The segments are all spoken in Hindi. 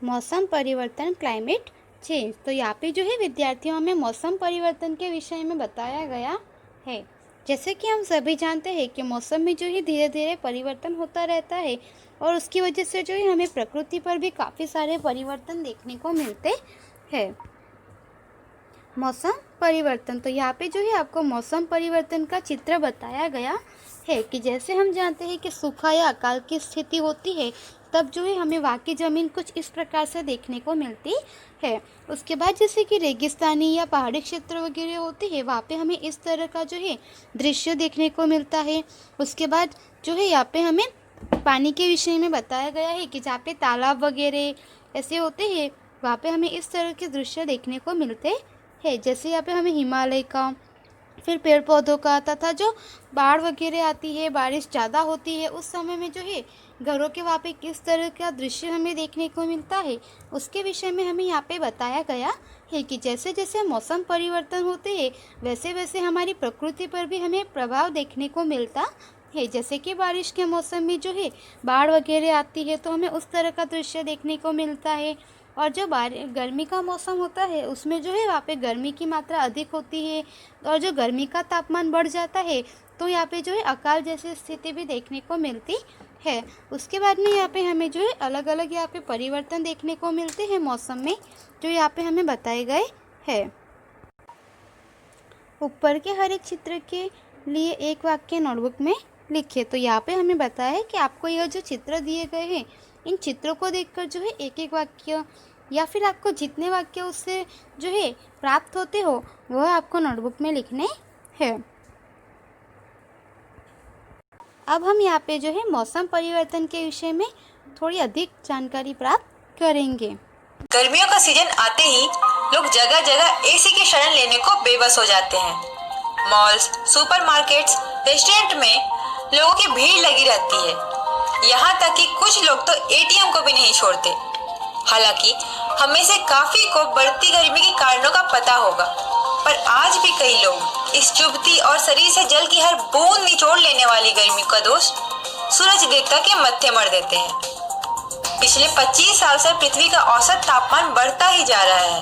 मौसम परिवर्तन क्लाइमेट चेंज। तो यहाँ पे जो है विद्यार्थियों में मौसम परिवर्तन के विषय में बताया गया है। जैसे कि हम सभी जानते हैं कि मौसम में जो है धीरे धीरे परिवर्तन होता रहता है और उसकी वजह से जो है हमें प्रकृति पर भी काफ़ी सारे परिवर्तन देखने को मिलते हैं। मौसम परिवर्तन, तो यहाँ पे जो है आपको मौसम परिवर्तन का चित्र बताया गया है कि जैसे हम जानते हैं कि सूखा या अकाल की स्थिति होती है, तब जो है हमें वहाँ की ज़मीन कुछ इस प्रकार से देखने को मिलती है। उसके बाद जैसे कि रेगिस्तानी या पहाड़ी क्षेत्र वगैरह होते हैं, वहाँ पे हमें इस तरह का जो है दृश्य देखने को मिलता है। उसके बाद जो है यहाँ पे हमें पानी के विषय में बताया गया है कि जहाँ पे तालाब वगैरह ऐसे होते हैं, वहाँ पे हमें इस तरह के दृश्य देखने को मिलते है। जैसे यहाँ पे हमें हिमालय का, फिर पेड़ पौधों का, तथा जो बाढ़ वगैरह आती है, बारिश ज़्यादा होती है, उस समय में जो है घरों के वहाँ पे किस तरह का दृश्य हमें देखने को मिलता है, उसके विषय में हमें यहाँ पे बताया गया है कि जैसे जैसे मौसम परिवर्तन होते हैं वैसे वैसे हमारी प्रकृति पर भी हमें प्रभाव देखने को मिलता है। जैसे कि बारिश के मौसम में जो है बाढ़ वगैरह आती है तो हमें उस तरह का दृश्य देखने को मिलता है। और जो गर्मी का मौसम होता है उसमें जो है वहाँ पे गर्मी की मात्रा अधिक होती है और जो गर्मी का तापमान बढ़ जाता है तो यहाँ पे जो है अकाल जैसी स्थिति भी देखने को मिलती है। उसके बाद में यहाँ पे हमें जो है अलग अलग यहाँ पे परिवर्तन देखने को मिलते हैं मौसम में, जो यहाँ पे हमें बताए गए हैं। ऊपर के हर एक चित्र के लिए एक वाक्य नोटबुक में लिखिए। तो यहाँ पे हमें बताया है कि आपको यह जो चित्र दिए गए हैं, इन चित्रों को देखकर जो है एक एक वाक्य या फिर आपको जितने वाक्य उससे जो है प्राप्त होते हो वह आपको नोटबुक में लिखने हैं। अब हम यहाँ पे जो है मौसम परिवर्तन के विषय में थोड़ी अधिक जानकारी प्राप्त करेंगे। गर्मियों का सीजन आते ही लोग जगह जगह एसी की शरण लेने को बेबस हो जाते हैं। मॉल्स, सुपरमार्केट्स, रेस्टोरेंट में लोगों की भीड़ लगी रहती है। यहाँ तक कि कुछ लोग तो एटीएम को भी नहीं छोड़ते। हालांकि हमें से काफी को बढ़ती गर्मी के कारणों का पता होगा, पर आज भी कई लोग इस चुभती और शरीर से जल की हर बूंद निचोड़ लेने वाली गर्मी का दोष सूरज देवता के मत्थे मर देते हैं। पिछले 25 साल से पृथ्वी का औसत तापमान बढ़ता ही जा रहा है।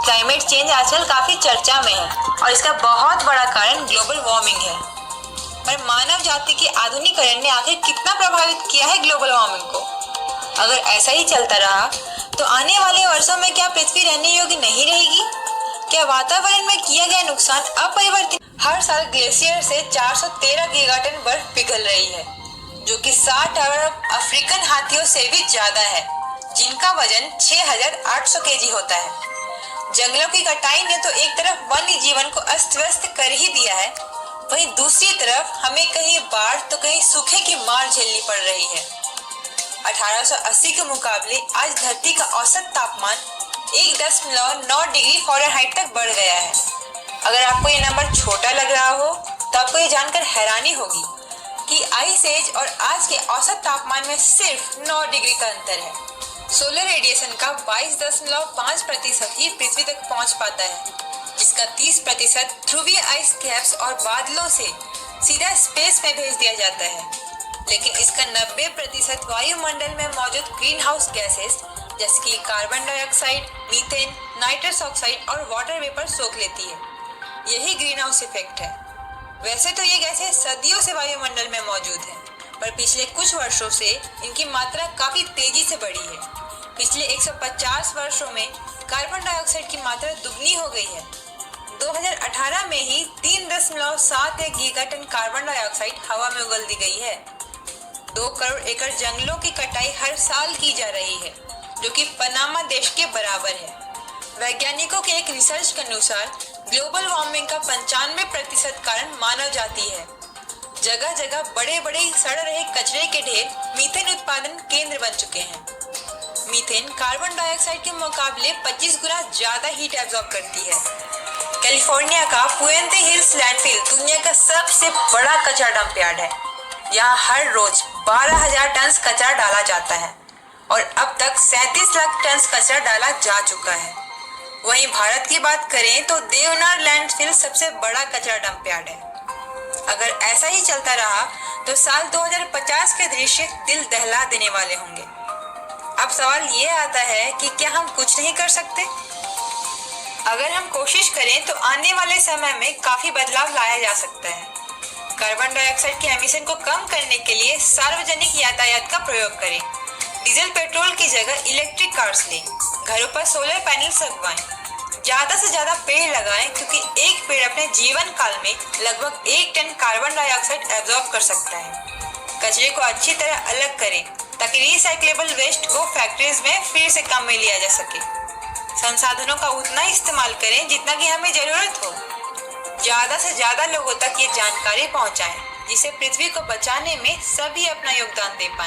क्लाइमेट चेंज आजकल काफी चर्चा में है और इसका बहुत बड़ा कारण ग्लोबल वार्मिंग है। पर मानव जाति के आधुनिकीकरण ने आखिर कितना प्रभावित किया है ग्लोबल वार्मिंग को? अगर ऐसा ही चलता रहा तो आने वाले वर्षों में क्या पृथ्वी रहने योग्य नहीं रहेगी? क्या वातावरण में किया गया नुकसान अपरिवर्तित? हर साल ग्लेशियर से 413 गीगाटन बर्फ पिघल रही है, जो कि 60 अरब अफ्रीकन हाथियों से भी ज्यादा है, जिनका वजन 6800 केजी होता है। जंगलों की कटाई ने तो एक तरफ वन्य जीवन को अस्त व्यस्त कर ही दिया है, वहीं दूसरी तरफ हमें कहीं बाढ़ तो कहीं सूखे की मार झेलनी पड़ रही है। 1880 के मुकाबले आज धरती का औसत तापमान 1.9 डिग्री फ़ारेनहाइट तक बढ़ गया है। अगर आपको ये नंबर छोटा लग रहा हो तो आपको ये जानकर हैरानी होगी कि आइस एज और आज के औसत तापमान में सिर्फ 9 डिग्री का अंतर है। सोलर रेडिएशन का 22.5% ही पृथ्वी तक पहुंच पाता है, जिसका 30% ध्रुवीय आइस कैप्स और बादलों से सीधा स्पेस में भेज दिया जाता है। लेकिन इसका 90% वायुमंडल में मौजूद ग्रीन हाउस गैसेस जैसे कि carbon dioxide, methane, nitrous oxide और वाटर वेपर सोख लेती है। यही ग्रीन हाउस इफेक्ट है। वैसे तो ये गैसें सदियों से वायुमंडल में मौजूद हैं, पर पिछले कुछ वर्षों से इनकी मात्रा काफी तेजी से बढ़ी है। पिछले 150 वर्षों में कार्बन डाइऑक्साइड की मात्रा दुगनी हो गई है। 2018 में ही 3.71 गीगाटन कार्बन डाइऑक्साइड हवा में उगल दी गई है। 2 करोड़ एकड़ जंगलों की कटाई हर साल की जा रही है, जो कि पनामा देश के बराबर है। वैज्ञानिकों के एक रिसर्च के अनुसार ग्लोबल वार्मिंग का 95% कारण मानव जाति है। जगह जगह बड़े बड़े सड़ रहे कचरे के ढेर मीथेन उत्पादन केंद्र बन चुके हैं। मीथेन कार्बन डाइऑक्साइड के मुकाबले 25 गुना ज्यादा हीट एब्जॉर्ब करती है। कैलिफोर्निया का पुएंटे हिल्स लैंडफिल दुनिया का सबसे बड़ा कचरा डंप यार्ड है। यहाँ हर रोज 12,000 टन कचरा डाला जाता है और अब तक 37 लाख टन कचरा डाला जा चुका है। वहीं भारत की बात करें तो देवनार लैंडफिल सबसे बड़ा कचरा डंप यार्ड है। अगर ऐसा ही चलता रहा तो साल 2050 के दृश्य दिल दहला देने वाले होंगे। अब सवाल ये आता है कि क्या हम कुछ नहीं कर सकते? अगर हम कोशिश करें तो आने वाले समय में काफी बदलाव लाया जा सकता है। कार्बन डाइऑक्साइड के एमिशन को कम करने के लिए सार्वजनिक यातायात का प्रयोग करें। डीजल पेट्रोल की जगह इलेक्ट्रिक कार्स लें। घरों पर सोलर पैनल्स लगवाएं। ज्यादा से ज्यादा पेड़ लगाएं, क्योंकि एक पेड़ अपने जीवन काल में लगभग 1 टन कार्बन डाइऑक्साइड एब्जॉर्ब कर सकता है। कचरे को अच्छी तरह अलग करें ताकि रिसाइक्लेबल वेस्ट को फैक्ट्रीज में फिर से काम में लिया जा सके। संसाधनों का उतना इस्तेमाल करें जितना कि हमें जरूरत हो। ज्यादा से ज्यादा लोगों तक ये जानकारी पहुंचाएं, जिससे पृथ्वी को बचाने में सभी अपना योगदान दे पाएं।